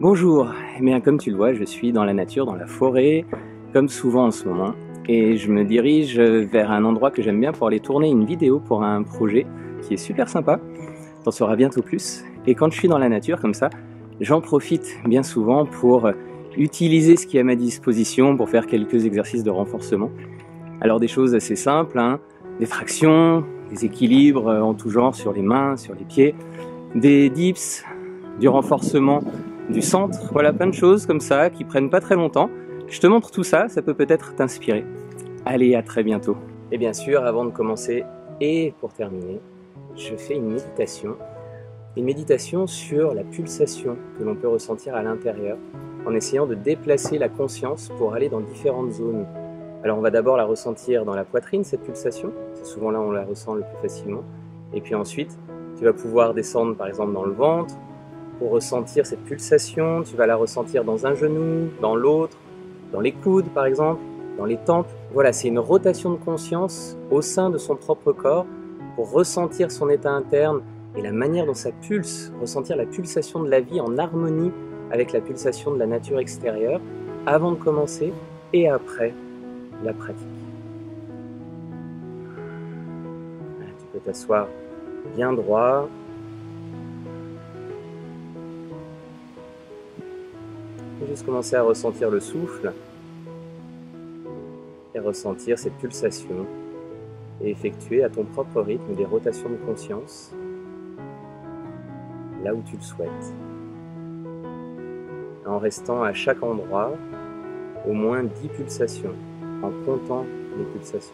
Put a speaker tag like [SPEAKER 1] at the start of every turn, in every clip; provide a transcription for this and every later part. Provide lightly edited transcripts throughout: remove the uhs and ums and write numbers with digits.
[SPEAKER 1] Bonjour, eh bien, comme tu le vois, je suis dans la nature, dans la forêt, comme souvent en ce moment, et je me dirige vers un endroit que j'aime bien pour aller tourner une vidéo pour un projet qui est super sympa. T'en sauras bientôt plus. Et quand je suis dans la nature comme ça, j'en profite bien souvent pour utiliser ce qui est à ma disposition pour faire quelques exercices de renforcement. Alors des choses assez simples, hein, des tractions, des équilibres en tout genre sur les mains, sur les pieds, des dips, du renforcement du centre, voilà, plein de choses comme ça qui prennent pas très longtemps. Je te montre tout ça, ça peut peut-être t'inspirer. Allez, à très bientôt. Et bien sûr, avant de commencer et pour terminer, je fais une méditation sur la pulsation que l'on peut ressentir à l'intérieur en essayant de déplacer la conscience pour aller dans différentes zones. Alors on va d'abord la ressentir dans la poitrine, cette pulsation, c'est souvent là où on la ressent le plus facilement, et puis ensuite tu vas pouvoir descendre par exemple dans le ventre pour ressentir cette pulsation. Tu vas la ressentir dans un genou, dans l'autre, dans les coudes par exemple, dans les tempes. Voilà, c'est une rotation de conscience au sein de son propre corps pour ressentir son état interne et la manière dont ça pulse, ressentir la pulsation de la vie en harmonie avec la pulsation de la nature extérieure avant de commencer et après la pratique. Voilà, tu peux t'asseoir bien droit. Juste commencer à ressentir le souffle et ressentir cette pulsation et effectuer à ton propre rythme des rotations de conscience là où tu le souhaites, en restant à chaque endroit au moins 10 pulsations, en comptant les pulsations.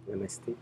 [SPEAKER 1] Namasté.